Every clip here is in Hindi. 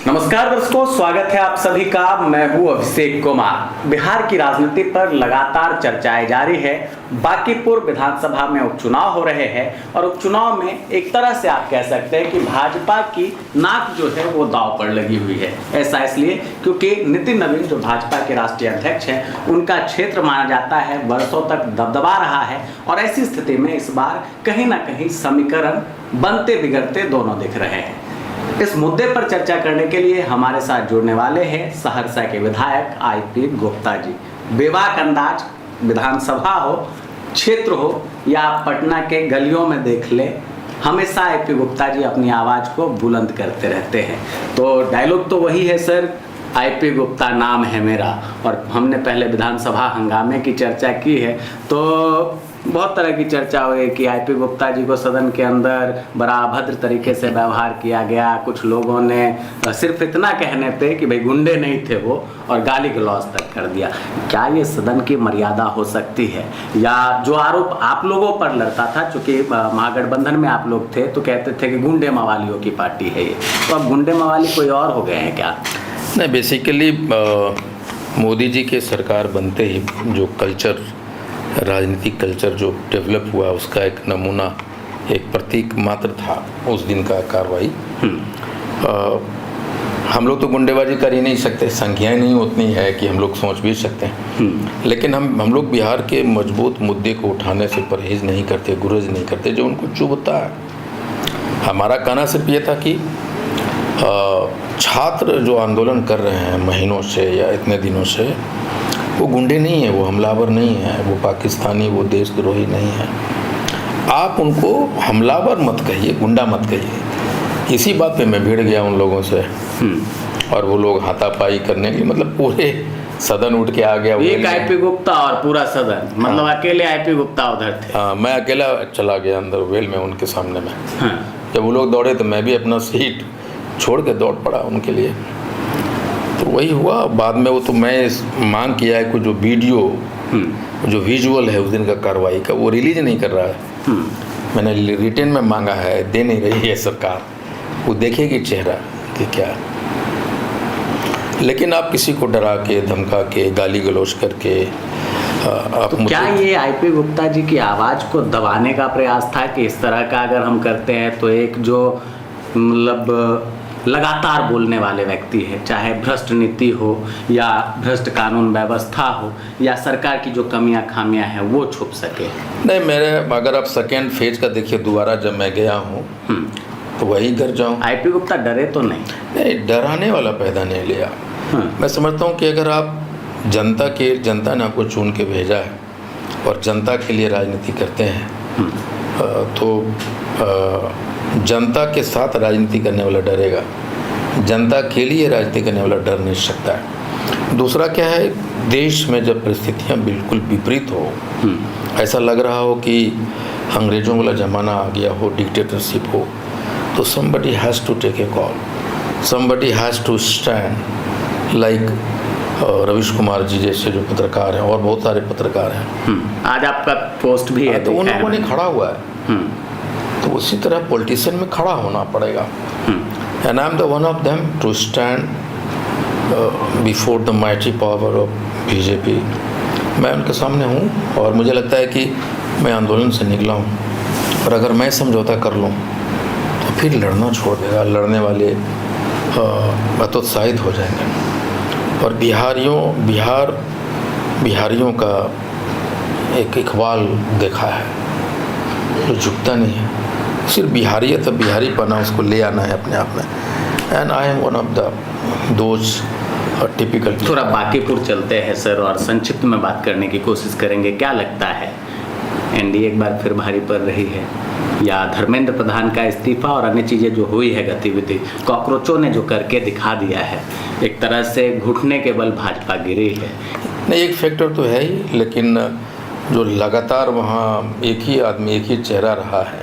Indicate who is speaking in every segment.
Speaker 1: नमस्कार दर्शकों, स्वागत है आप सभी का। मैं हूं अभिषेक कुमार। बिहार की राजनीति पर लगातार चर्चाएं जारी है। बांकीपुर विधानसभा में उपचुनाव हो रहे हैं और उपचुनाव में एक तरह से आप कह सकते हैं कि भाजपा की नाक जो है वो दांव पर लगी हुई है। ऐसा इसलिए क्योंकि नितिन नवीन जो भाजपा के राष्ट्रीय अध्यक्ष हैं, उनका क्षेत्र माना जाता है वर्षों तक दबदबा रहा है और ऐसी स्थिति में इस बार कहीं ना कहीं समीकरण बनते बिगड़ते दोनों दिख रहे हैं। इस मुद्दे पर चर्चा करने के लिए हमारे साथ जुड़ने वाले हैं सहरसा के विधायक आईपी गुप्ता जी। बेबाक अंदाज, विधानसभा हो, क्षेत्र हो या पटना के गलियों में देख ले, हमेशा आईपी गुप्ता जी अपनी आवाज़ को बुलंद करते रहते हैं। तो डायलॉग तो वही है सर, आईपी गुप्ता नाम है मेरा। और हमने पहले विधानसभा हंगामे की चर्चा की है तो बहुत तरह की चर्चा हुई कि आईपी गुप्ता जी को सदन के अंदर बड़ा अभद्र तरीके से व्यवहार किया गया। कुछ लोगों ने सिर्फ इतना कहने पे कि भाई गुंडे नहीं थे वो, और गाली गलौज तक कर दिया। क्या ये सदन की मर्यादा हो सकती है? या जो आरोप आप लोगों पर लगता था, चूंकि महागठबंधन में आप लोग थे तो कहते थे कि गुंडे मवालियों की पार्टी है ये, तो अब गुंडे मवाली कोई और हो गए हैं क्या?
Speaker 2: नहीं, बेसिकली मोदी जी के सरकार बनते ही जो कल्चर, राजनीतिक कल्चर जो डेवलप हुआ, उसका एक नमूना, एक प्रतीक मात्र था उस दिन का कार्रवाई। हम लोग तो गुंडेबाजी कर ही नहीं सकते, संख्याएं नहीं उतनी है कि हम लोग सोच भी सकते हैं। लेकिन हम लोग बिहार के मजबूत मुद्दे को उठाने से परहेज नहीं करते, गुरेज नहीं करते जो उनको चुभता है। हमारा कहना सिर्फ ये था कि छात्र जो आंदोलन कर रहे हैं महीनों से या इतने दिनों से, वो गुंडे नहीं है, वो हमलावर नहीं है, वो पाकिस्तानी, वो देशद्रोही नहीं है। आप उनको हमलावर मत कहिए, गुंडा मत कहिए। इसी बात पे मैं भिड़ गया उन लोगों से और वो लोग हाथापाई करने के लिए, मतलब पूरे सदन उठ के आ गया।
Speaker 1: एक आईपी गुप्ता और पूरा सदन, मतलब अकेले आईपी गुप्ता उधर थे।
Speaker 2: हाँ, मैं अकेला चला गया अंदर वेल में उनके सामने में। जब वो लोग दौड़े तो मैं भी अपना सीट छोड़ के दौड़ पड़ा उनके लिए। तो वही हुआ। बाद में वो तो मैं मांग किया है कि जो वीडियो, जो विजुअल है उस दिन का कार्रवाई का, वो रिलीज नहीं कर रहा है। मैंने रिटर्न में मांगा है, दे नहीं रही है सरकार। वो देखेगी चेहरा कि क्या। लेकिन आप किसी को डरा के, धमका के, गाली गलौज करके
Speaker 1: तो क्या ये आईपी गुप्ता जी की आवाज़ को दबाने का प्रयास था कि इस तरह का अगर हम करते हैं तो एक जो मतलब लगातार बोलने वाले व्यक्ति है, चाहे भ्रष्ट नीति हो या भ्रष्ट कानून व्यवस्था हो या सरकार की जो कमियां खामियां हैं वो छुप सके?
Speaker 2: नहीं, मेरे अगर आप सेकेंड फेज का देखिए, दोबारा जब मैं गया हूँ तो वही कर जाऊँ।
Speaker 1: आईपी गुप्ता डरे तो नहीं?
Speaker 2: नहीं, डराने वाला पैदा नहीं लिया। मैं समझता हूँ कि अगर आप जनता ने आपको चुन के भेजा है और जनता के लिए राजनीति करते हैं तो जनता के साथ राजनीति करने वाला डरेगा, जनता के लिए राजनीति करने वाला डर नहीं सकता है। दूसरा क्या है, देश में जब परिस्थितियां बिल्कुल विपरीत हो, ऐसा लग रहा हो कि अंग्रेज़ों वाला ज़माना आ गया हो, डिक्टेटरशिप हो, तो somebody has to take a call, somebody has to stand, like Ravish Kumar ji जैसे जो पत्रकार हैं और बहुत सारे पत्रकार हैं।
Speaker 1: आज आपका पोस्ट भी है
Speaker 2: तो उन लोगों ने खड़ा हुआ है, तो उसी तरह पॉलिटिशियन में खड़ा होना पड़ेगा। And I am the one of them to stand before the mighty power of BJP. मैं उनके सामने हूँ और मुझे लगता है कि मैं आंदोलन से निकला हूँ, और अगर मैं समझौता कर लूँ तो फिर लड़ना छोड़ देगा, लड़ने वाले हतोत्साहित हो जाएंगे। और बिहारियों का एक इकबाल देखा है जो झुकता नहीं है। सिर्फ बिहारियत, बिहारी पना उसको ले आना है अपने आप में। And I M one of the those typical.
Speaker 1: थोड़ा बांकीपुर चलते हैं सर और संक्षिप्त में बात करने की कोशिश करेंगे। क्या लगता है, एनडीए एक बार फिर भारी पड़ रही है या धर्मेंद्र प्रधान का इस्तीफा और अन्य चीज़ें जो हुई है गतिविधि, कॉकरोचों ने जो करके दिखा दिया है, एक तरह से घुटने के बल भाजपा गिरी है?
Speaker 2: नहीं, एक फैक्टर तो है ही, लेकिन जो लगातार वहाँ एक ही आदमी, एक ही चेहरा रहा है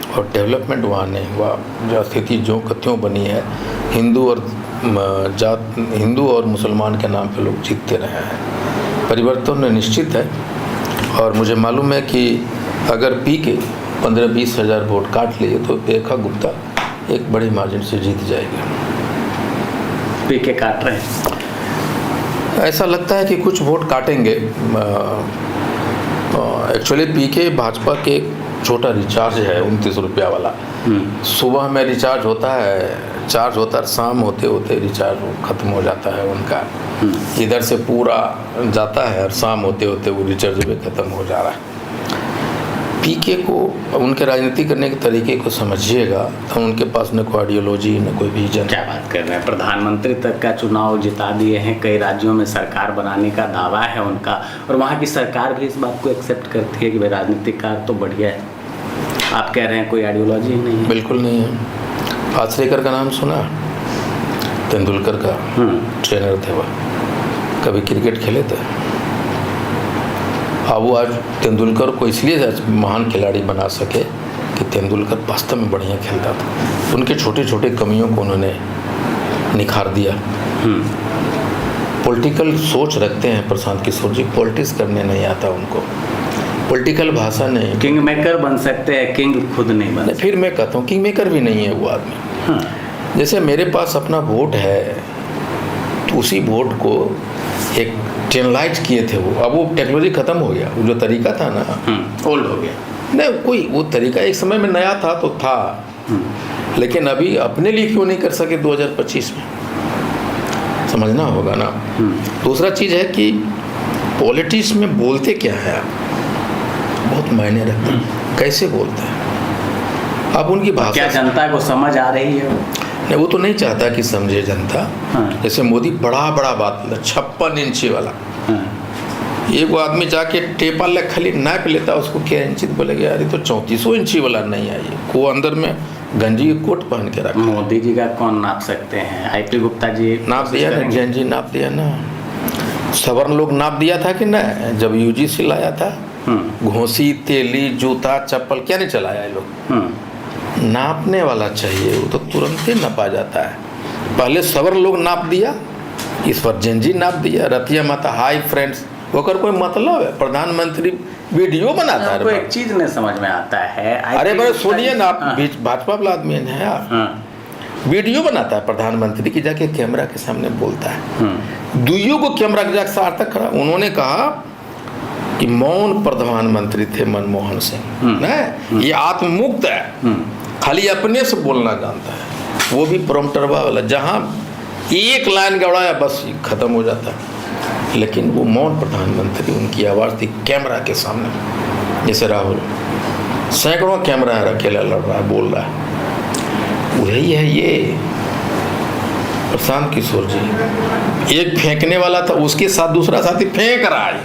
Speaker 2: और डेवलपमेंट वहाँ नहीं हुआ। जो स्थिति जो कत्यों बनी है, हिंदू और मुसलमान के नाम पे लोग जीतते रहे हैं। परिवर्तन निश्चित है और मुझे मालूम है कि अगर पी के 15-20 हज़ार वोट काट लिए तो रेखा गुप्ता एक बड़ी मार्जिन से जीत जाएगी।
Speaker 1: पीके काट रहे हैं?
Speaker 2: ऐसा लगता है कि कुछ वोट काटेंगे। एक्चुअली पीके भाजपा के एक छोटा रिचार्ज है 29 रुपया वाला। सुबह में रिचार्ज होता है, चार्ज होता है, शाम होते होते रिचार्ज ख़त्म हो जाता है उनका। इधर से पूरा जाता है और शाम होते होते वो रिचार्ज भी ख़त्म हो जा रहा है। पीके को उनके राजनीति करने के तरीके को समझिएगा तो उनके पास न कोई आइडियोलॉजी न कोई विजन।
Speaker 1: क्या बात कर रहे हैं, प्रधानमंत्री तक का चुनाव जिता दिए हैं, कई राज्यों में सरकार बनाने का दावा है उनका, और वहाँ की सरकार भी इस बात को एक्सेप्ट करती है कि भाई राजनीतिक कार तो बढ़िया है। आप कह रहे हैं कोई आइडियोलॉजी ही नहीं है?
Speaker 2: बिल्कुल नहीं है। आचरेकर का नाम सुना? तेंदुलकर का ट्रेनर थे वह, कभी क्रिकेट खेले थे। अब वो आज तेंदुलकर को इसलिए महान खिलाड़ी बना सके कि तेंदुलकर वास्तव में बढ़िया खेलता था। उनके छोटे छोटे कमियों को उन्होंने निखार दिया। पॉलिटिकल सोच रखते हैं प्रशांत किशोर जी, पॉलिटिक्स करने नहीं आता उनको, पॉलिटिकल भाषा नहीं।
Speaker 1: किंग मेकर बन सकते हैं, किंग खुद नहीं बन।
Speaker 2: फिर मैं कहता हूँ किंग मेकर भी नहीं है वो आदमी। जैसे मेरे पास अपना वोट है तो उसी वोट को एक 10 लाइट किए थे वो, अब वो टेक्नोलॉजी ख़त्म हो गया, वो जो तरीका था ना
Speaker 1: ओल्ड हो गया।
Speaker 2: नहीं, कोई वो तरीका एक समय में नया था तो था, लेकिन अभी अपने लिए क्यों नहीं कर सके 2025 में, समझना होगा ना। दूसरा चीज़ है कि पॉलिटिक्स में बोलते क्या है आप, बहुत मायने रखते हैं कैसे बोलते हैं आप। उनकी भाषा
Speaker 1: क्या जनता को समझ आ रही है?
Speaker 2: नहीं, वो तो नहीं चाहता कि समझे जनता। जैसे मोदी बड़ा बड़ा बात 56 इंची वाला, एक वो आदमी जाके टेपा ले खाली नाप लेता, उसको क्या इंची बोलेगा यार ये तो 3400 इंची वाला नहीं है, ये को अंदर में गंजी कोट पहन के रखा।
Speaker 1: मोदी जी का कौन नाप सकते हैं? आईपी गुप्ता जी
Speaker 2: नाप दिया ना, जैन जी नाप दिया ना, सवर्ण लोग नाप दिया था कि ना, जब यूजीसी लाया था घोंसी तेली जूता चप्पल क्या नहीं चलाया ये लोग। नापने वाला चाहिए, वो तो तुरंत ही नपा जाता है। पहले सवर्ण लोग नाप दिया, इस पर जैन नाप दिया। रतिया माता हाई फ्रेंड्स होकर कोई मतलब है? प्रधानमंत्री वीडियो बनाता है।
Speaker 1: एक चीज नहीं समझ में आता है।
Speaker 2: अरे बड़े सुनिए ना, आप भाजपा वाला आदमी है आप, वीडियो बनाता है प्रधानमंत्री की, जाके कैमरा के सामने बोलता है। दुइयों को कैमरा के जाके सार्थक खड़ा। उन्होंने कहा कि मौन प्रधानमंत्री थे मनमोहन सिंह, ये आत्ममुक्त है, खाली अपने से बोलना जानता है, वो भी प्रॉम्प्टरवा वाला, जहाँ एक लाइन गड़ाया बस खत्म हो जाता है। लेकिन वो मौन प्रधानमंत्री, उनकी आवाज़ थी कैमरा के सामने। जैसे राहुल सैकड़ों कैमरा है, अकेला लड़ रहा है, बोल रहा है, वही है ये प्रशांत किशोर जी। एक फेंकने वाला था, उसके साथ दूसरा साथी फेंक रहा है,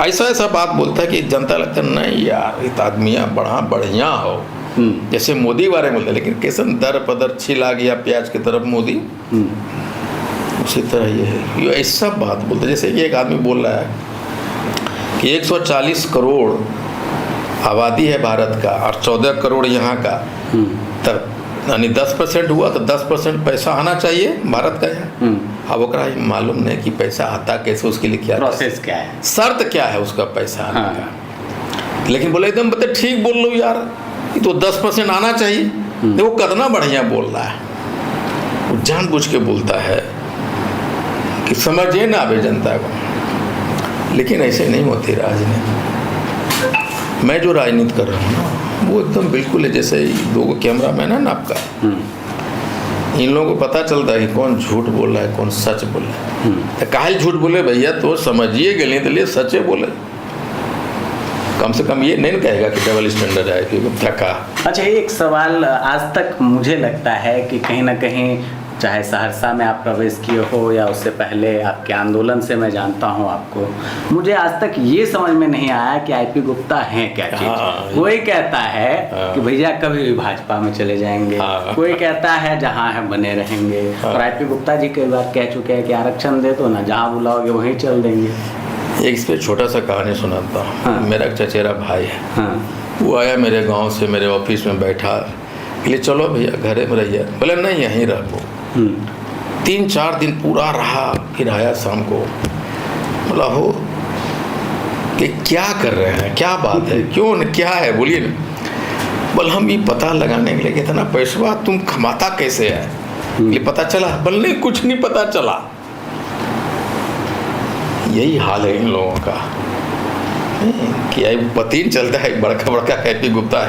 Speaker 2: ऐसा ऐसा बात बोलता है कि जनता लगता है नहीं यार इत आदमियाँ बड़ा बढ़िया हो। जैसे मोदी बारे में बोलते, लेकिन कैसन दर पदर छिला गया प्याज की तरफ मोदी, उसी तरह ये है। ये ऐसा बात बोलते जैसे कि एक आदमी बोल रहा है कि 140 करोड़ आबादी है भारत का और 14 करोड़ यहाँ का, तब यानी 10% हुआ तो 10% पैसा आना चाहिए भारत का यहाँ। अब ओकरा मालूम नहीं कि पैसा आता कैसे, उसके लिए क्या
Speaker 1: प्रोसेस क्या है,
Speaker 2: शर्त क्या है उसका पैसा आने का। लेकिन बोले एकदम बता ठीक बोल लो यार, ये तो 10% आना चाहिए। देखो कितना बढ़िया बोल रहा है, वो जानबूझ के बोलता है कि समझे ना आवे जनता को। लेकिन ऐसे नहीं होती राजनीति। मैं जो राजनीति कर रहा हूँ ना वो एकदम बिल्कुल है जैसे दो कैमरा मैन है ना आपका, इन लोगों को पता चलता है कि कौन झूठ बोल रहा है कौन सच बोल रहा है। तो काहे झूठ बोले भैया, तो समझिए गले तो लिए सच्चे बोले, कम से कम ये नहीं कहेगा कि डबल स्टैंडर्ड है कि थका।
Speaker 1: अच्छा, एक सवाल आज तक मुझे लगता है कि कहीं ना कहीं, चाहे सहरसा में आप प्रवेश किए हो या उससे पहले आपके आंदोलन से मैं जानता हूं आपको, मुझे आज तक ये समझ में नहीं आया कि आईपी गुप्ता हैं क्या चीज़। कोई कहता है कि भैया कभी भी भाजपा में चले जाएंगे, कोई कहता है जहां है बने रहेंगे, और आईपी गुप्ता जी कई बार कह चुके हैं कि आरक्षण दे दो ना, जहाँ बुलाओगे वहीं चल देंगे।
Speaker 2: एक इस पर छोटा सा कहानी सुनाता हूँ। मेरा एक चचेरा भाई है, वो आया मेरे गाँव से, मेरे ऑफिस में बैठा, बोले चलो भैया घरे में रहिए। बोले नहीं यहीं रहो। 3-4 दिन पूरा रहा, फिर आया शाम को, बोला हो कि क्या कर रहे हैं, क्या बात है, क्यों न क्या है बोलिए ना। बोल हम ये पता लगाने के लिए इतना पैसा तुम कमाता कैसे है, ये पता चला, बल्ले कुछ नहीं पता चला। यही हाल है इन लोगों का कि पता ही चलता है बड़का बड़का हैप्पी गुप्ता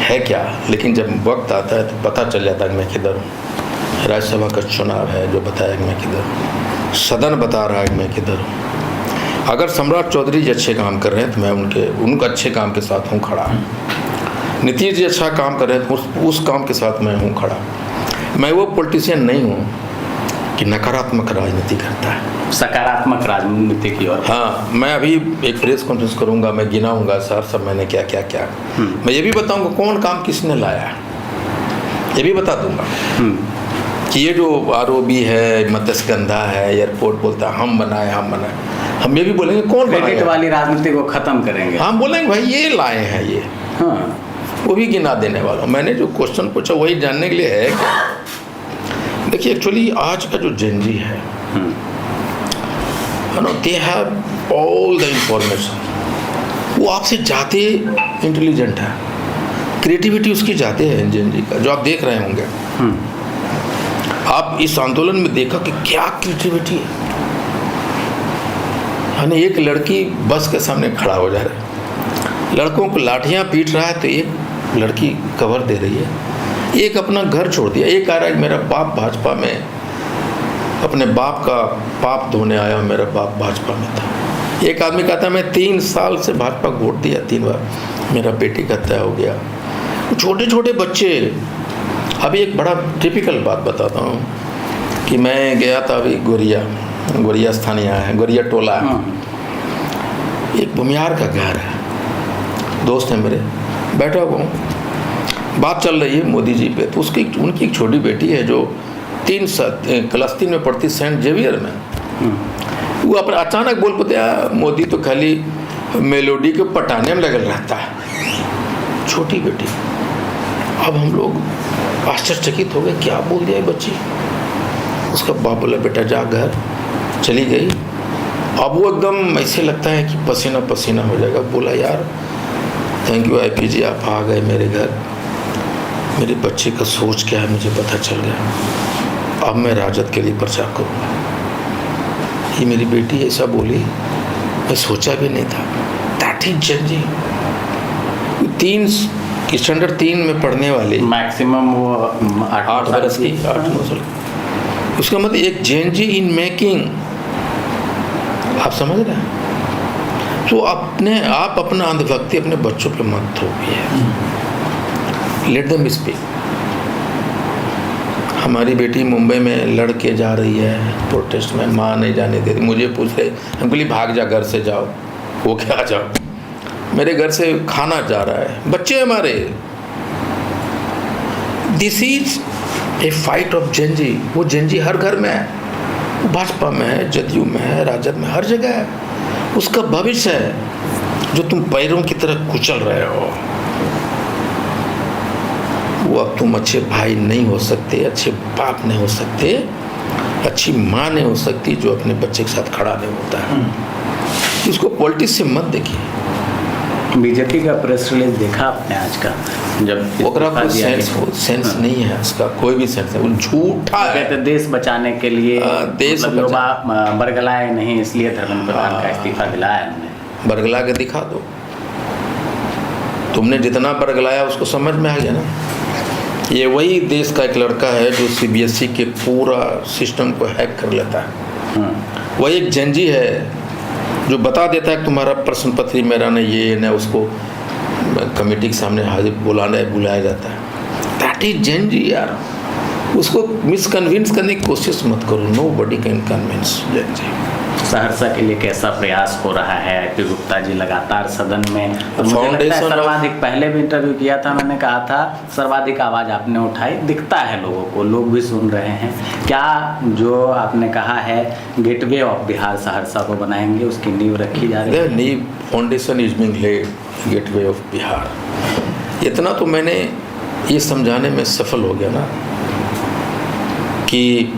Speaker 2: है क्या, लेकिन जब वक्त आता है तो पता चल जाता है कि मैं किधर हूँ। राज्यसभा का चुनाव है जो बताया कि मैं किधर हूँ, सदन बता रहा है कि मैं किधर हूँ। अगर सम्राट चौधरी जी अच्छे काम कर रहे हैं तो मैं उनके अच्छे काम के साथ हूँ खड़ा। नीतीश जी अच्छा काम कर रहे हैं तो उस काम के साथ मैं हूँ खड़ा। मैं वो पॉलिटिशियन नहीं हूँ कि नकारात्मक राजनीति करता है,
Speaker 1: सकारात्मक राजनीति की ओर।
Speaker 2: हाँ, मैं अभी एक प्रेस कॉन्फ्रेंस करूंगा, मैं गिनाऊंगा सर सब मैंने क्या क्या क्या, मैं ये भी बताऊंगा कौन काम किसने लाया, ये भी बता दूंगा कि ये जो आरओबी है, मत्स्यगंधा है, एयरपोर्ट बोलता है हम बनाए। हम ये भी बोलेंगे कौन बनाया,
Speaker 1: क्रेडिट वाली राजनीति को खत्म करेंगे।
Speaker 2: हम बोलेंगे भाई ये लाए हैं ये,
Speaker 1: हाँ,
Speaker 2: वो भी गिना देने वाला। मैंने जो क्वेश्चन पूछा वही जानने के लिए है कि देखिए एक्चुअली आज का जो जेनजी है ना, they have all the information. वो आपसे ज़्यादा इंटेलिजेंट है, क्रिएटिविटी उसकी ज़्यादा है जेनजी का, जो आप देख रहे होंगे। आप इस आंदोलन में देखा कि क्या क्रिएटिविटी है ना। एक लड़की बस के सामने खड़ा हो जा रहा है, लड़कों को लाठियाँ पीट रहा है तो एक लड़की कवर दे रही है। एक अपना घर छोड़ दिया, एक आ रहा है मेरा बाप भाजपा में, अपने बाप का पाप धोने आया, मेरा बाप भाजपा में था। एक आदमी कहता मैं 3 साल से भाजपा वोट दिया 3 बार, मेरा बेटी का तय हो गया। छोटे छोटे बच्चे। अभी एक बड़ा टिपिकल बात बताता हूँ कि मैं गया था अभी गोरिया स्थानीय है, गोरिया टोला, एक भूमियार का घर है, दोस्त है मेरे, बैठा हुआ हूँ, बात चल रही है मोदी जी पे। तो उनकी एक छोटी बेटी है जो क्लास 3 में पढ़ती, सेंट जेवियर में। वो अपने अचानक बोल पड़ते मोदी तो खाली मेलोडी के पटाने में लगल रहता है, छोटी बेटी। अब हम लोग आश्चर्यचकित हो गए, क्या बोल दिया बच्ची। उसका बाप बोला बेटा जा घर, चली गई। अब वो एकदम ऐसे लगता है कि पसीना पसीना हो जाएगा। बोला यार थैंक यू आईपी जी, आप आ गए मेरे घर, मेरे बच्चे का सोच क्या है मुझे पता चल गया, अब मैं राजद के लिए प्रचार करूँगा। ये मेरी बेटी ऐसा बोली, मैं सोचा भी नहीं था। That is Gen Z. 3 स्टैंडर्ड 3 में पढ़ने वाली,
Speaker 1: मैक्सिमम वो
Speaker 2: 8 बरस की, 8-9 साल। उसका मतलब एक जेनजी इन मेकिंग, आप समझ रहे हैं। तो आप अपना अंधभक्ति अपने बच्चों पे मत थोपिए, लेट देम स्पीक। हमारी बेटी मुंबई में लड़ के जा रही है प्रोटेस्ट में, माँ नहीं जाने दे रही। मुझे पूछ रहे, हम बोली भाग जा घर से, जाओ। वो क्या जाओ, मेरे घर से खाना जा रहा है, बच्चे हमारे। This is a fight of Gen Z. वो जेनजी हर घर में है, भाजपा में है, जदयू में है, राजद में, हर जगह है। उसका भविष्य है जो तुम पैरों की तरह कुचल रहे हो। वो अब तुम अच्छे भाई नहीं हो सकते, अच्छे बाप नहीं हो सकते, अच्छी माँ नहीं हो सकती जो अपने बच्चे के साथ खड़ा नहीं होता है। इसको पॉलिटिक्स से मत देखिए।
Speaker 1: बीजेपी का प्रेस रिलीज देखा आपने आज का, जब
Speaker 2: ओकरा कोई सेंस नहीं है, उसका कोई भी सेंस नहीं, वो झूठा है।
Speaker 1: कहते देश बचाने के लिए
Speaker 2: देश
Speaker 1: बरगलाए नहीं, इसलिए धर्मेंद्र प्रधान का इस्तीफा दिलाया हमने।
Speaker 2: बरगला के दिखा दो, तुमने जितना बरगलाया उसको समझ में आ गया ना। ये वही देश का एक लड़का है जो सीबीएसई के पूरा सिस्टम को हैक कर लेता है। वही एक जेनजी है जो बता देता है कि तुम्हारा प्रश्न पत्री मेरा नहीं, ये न उसको कमेटी के सामने हाजिर बुलाया जाता है। दैट इज जेनजी यार। उसको मिसकन्विंस करने की कोशिश मत करो। Nobody can convince Gen Z.
Speaker 1: Saharsa के लिए कैसा प्रयास हो रहा है आईपी गुप्ता जी लगातार सदन में?
Speaker 2: फाउंडेशन
Speaker 1: सर्वाधिक, पहले भी इंटरव्यू किया था, मैंने कहा था सर्वाधिक आवाज़ आपने उठाई, दिखता है लोगों को, लोग भी सुन रहे हैं। क्या जो आपने कहा है गेटवे ऑफ बिहार सहरसा को बनाएंगे, उसकी नींव रखी जा रही है?
Speaker 2: नींव foundation is being laid, gateway of Bihar. इतना तो मैंने ये समझाने में सफल हो गया ना कि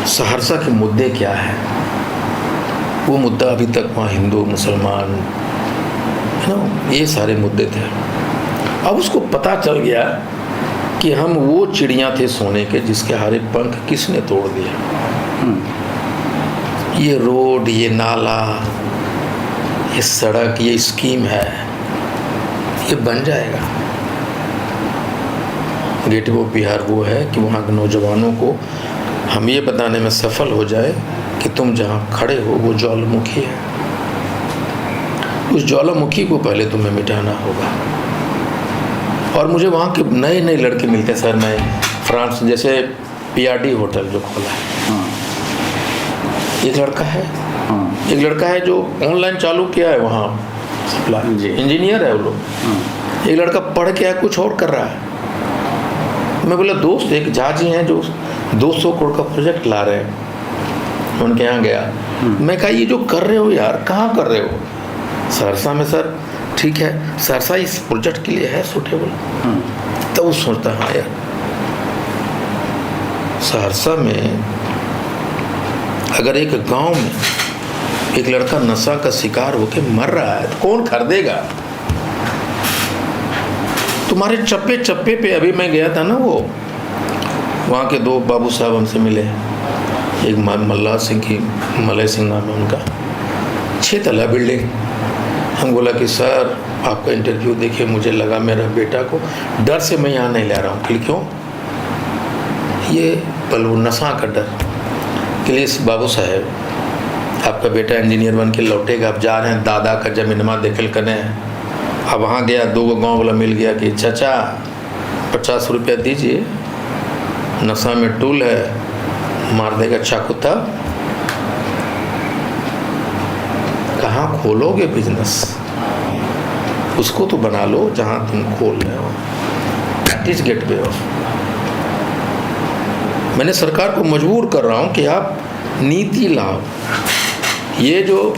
Speaker 2: सहरसा के मुद्दे क्या हैं। वो मुद्दा अभी तक वहाँ हिंदू मुसलमान है ना, ये सारे मुद्दे थे। अब उसको पता चल गया कि हम वो चिड़िया थे सोने के जिसके हरे पंख किसने तोड़ दिए। ये रोड, ये नाला, ये सड़क, ये स्कीम है, ये बन जाएगा। गेटवे ऑफ बिहार वो है कि वहाँ के नौजवानों को हम ये बताने में सफल हो जाए कि तुम जहाँ खड़े हो वो ज्वालामुखी है। उस ज्वालामुखी को पहले तुम्हें मिटाना होगा। और मुझे वहाँ के नए नए लड़के मिलते हैं सर। मैं फ्रांस, जैसे PRD होटल जो खोला है, एक लड़का है जो ऑनलाइन चालू किया है वहाँ सप्लाई, इंजीनियर है वो लोग। एक लड़का पढ़ के आया, कुछ और कर रहा है। मैं बोला दोस्त, एक झाजी हैं जो 200 करोड़ का प्रोजेक्ट ला रहे हैं, उनके यहाँ गया। मैं कहा ये जो कर रहे हो यार, कहाँ कर रहे हो? सहरसा में। सर ठीक है, सहरसा इस प्रोजेक्ट के लिए है सूटेबल। तो वो सोचता हाँ यार, सहरसा में अगर एक गांव में एक लड़का नशा का शिकार होके मर रहा है तो कौन खरीदेगा? तुम्हारे चप्पे चप्पे पे, अभी मैं गया था ना, वो वहाँ के 2 बाबू साहब हमसे मिले। एक मल्ला सिंह की, मलय सिंह नाम है उनका, 6 तला बिल्डिंग। हम बोला कि सर आपका इंटरव्यू देखिए, मुझे लगा मेरा बेटा को, डर से मैं यहाँ नहीं ला रहा हूँ। क्यों? ये बलू नशा का डर के लिए। बाबू साहब, आपका बेटा इंजीनियर बन के लौटेगा, आप जा रहे हैं दादा का जमीनमा देखल करने। अब वहाँ गया, 2 गांव वाला मिल गया कि चाचा 50 रुपया दीजिए, नशा में टूल है, मार देगा चाकू। तब कहाँ खोलोगे बिजनेस? उसको तो बना लो जहाँ तुम खोल रहे हो। That is gateway of. मैंने सरकार को मजबूर कर रहा हूँ कि आप नीति लाओ। ये जो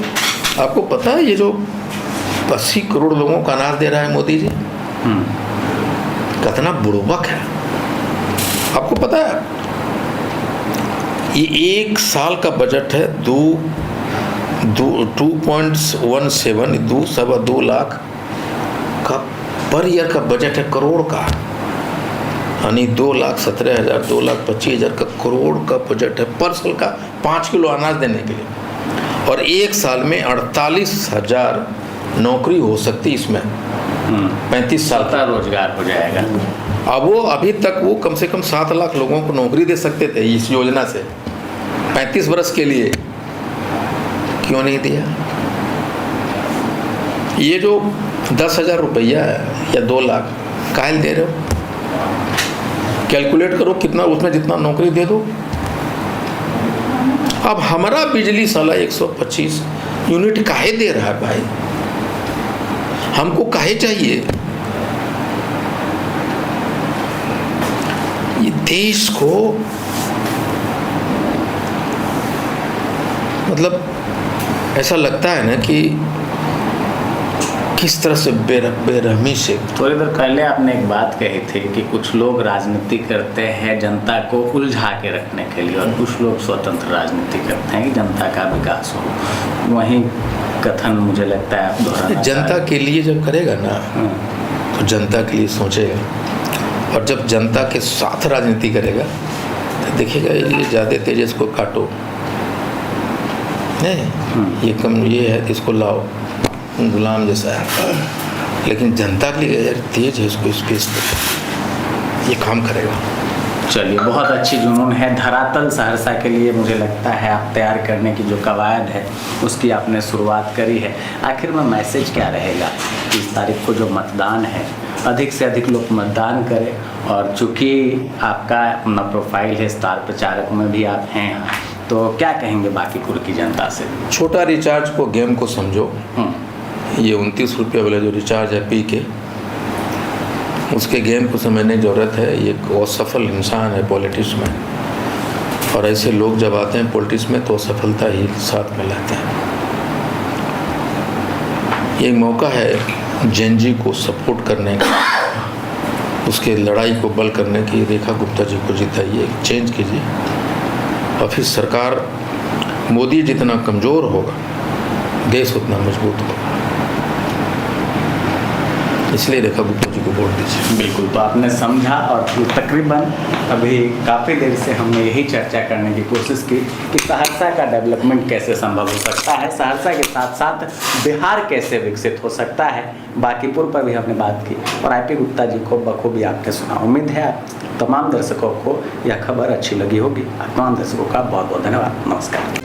Speaker 2: आपको पता है, ये जो 80 करोड़ लोगों को अनाज दे रहा है मोदी जी, कितना बुड़बक है आपको पता है? ये 1 साल का बजट है 2.17, 2.2 लाख का पर ईयर का बजट है, करोड़ का, यानी 2,17,000, 2,25,000 का करोड़ का बजट है पर साल का, 5 किलो अनाज देने के लिए। और 1 साल में 48,000 नौकरी हो सकती इसमें। 35 साल का
Speaker 1: रोजगार हो जाएगा।
Speaker 2: अब वो अभी तक वो कम से कम 7 लाख लोगों को नौकरी दे सकते थे इस योजना से, 35 वर्ष के लिए। क्यों नहीं दिया? ये जो 10,000 रुपया है या 2 लाख कायल दे रहे हो? कैलकुलेट करो कितना, उसमें जितना नौकरी दे दो। अब हमारा बिजली साला 125 यूनिट काहे दे रहा है भाई? हमको काहे चाहिए? ये देश को मतलब ऐसा लगता है ना कि किस तरह से बेरहमी से।
Speaker 1: थोड़ी देर पहले आपने एक बात कही थी कि कुछ लोग राजनीति करते हैं जनता को उलझा के रखने के लिए, और कुछ लोग स्वतंत्र राजनीति करते हैं कि जनता का विकास हो। वही कथन मुझे लगता है आप दोहराना।
Speaker 2: जनता के लिए जब करेगा ना तो जनता के लिए सोचेगा, और जब जनता के साथ राजनीति करेगा तो देखिएगा ये ज़्यादा तेज, इसको काटो, नहीं ये कम, ये है इसको लाओ, गुलाम जैसा है। लेकिन जनता के लिए यार तेज है, इसको स्पेस दो, ये काम करेगा।
Speaker 1: चलिए, बहुत अच्छी जुनून है। धरातल सहरसा के लिए मुझे लगता है आप तैयार करने की जो कवायद है उसकी आपने शुरुआत करी है। आखिर में मैसेज क्या रहेगा? 30 तारीख को जो मतदान है, अधिक से अधिक लोग मतदान करें, और चूँकि आपका अपना प्रोफाइल है, स्टार प्रचारक में भी आप हैं, तो क्या कहेंगे बांकीपुर की जनता से?
Speaker 2: छोटा रिचार्ज को गेम को समझो। ये 29 रुपये वाला जो रिचार्ज है पी के, उसके गेम को समझने की ज़रूरत है। ये एक असफल इंसान है पॉलिटिक्स में, और ऐसे लोग जब आते हैं पॉलिटिक्स में तो असफलता ही साथ में लाते हैं। ये मौका है जेनजी को सपोर्ट करने का, उसके लड़ाई को बल करने की। रेखा गुप्ता जी को जिताइए, चेंज कीजिए, और फिर सरकार, मोदी जितना कमज़ोर होगा देश उतना मजबूत होगा। इसलिए रेखा गुप्ता जी को वोट दीजिए।
Speaker 1: बिल्कुल, तो आपने समझा और तकरीबन अभी काफ़ी देर से हमने यही चर्चा करने की कोशिश की कि सहरसा का डेवलपमेंट कैसे संभव हो सकता है, सहरसा के साथ साथ बिहार कैसे विकसित हो सकता है, बांकीपुर पर भी हमने बात की और IP गुप्ता जी को बखूबी आपने सुना। उम्मीद है आप तमाम दर्शकों को यह खबर अच्छी लगी होगी। आप तमाम दर्शकों का बहुत बहुत धन्यवाद। नमस्कार।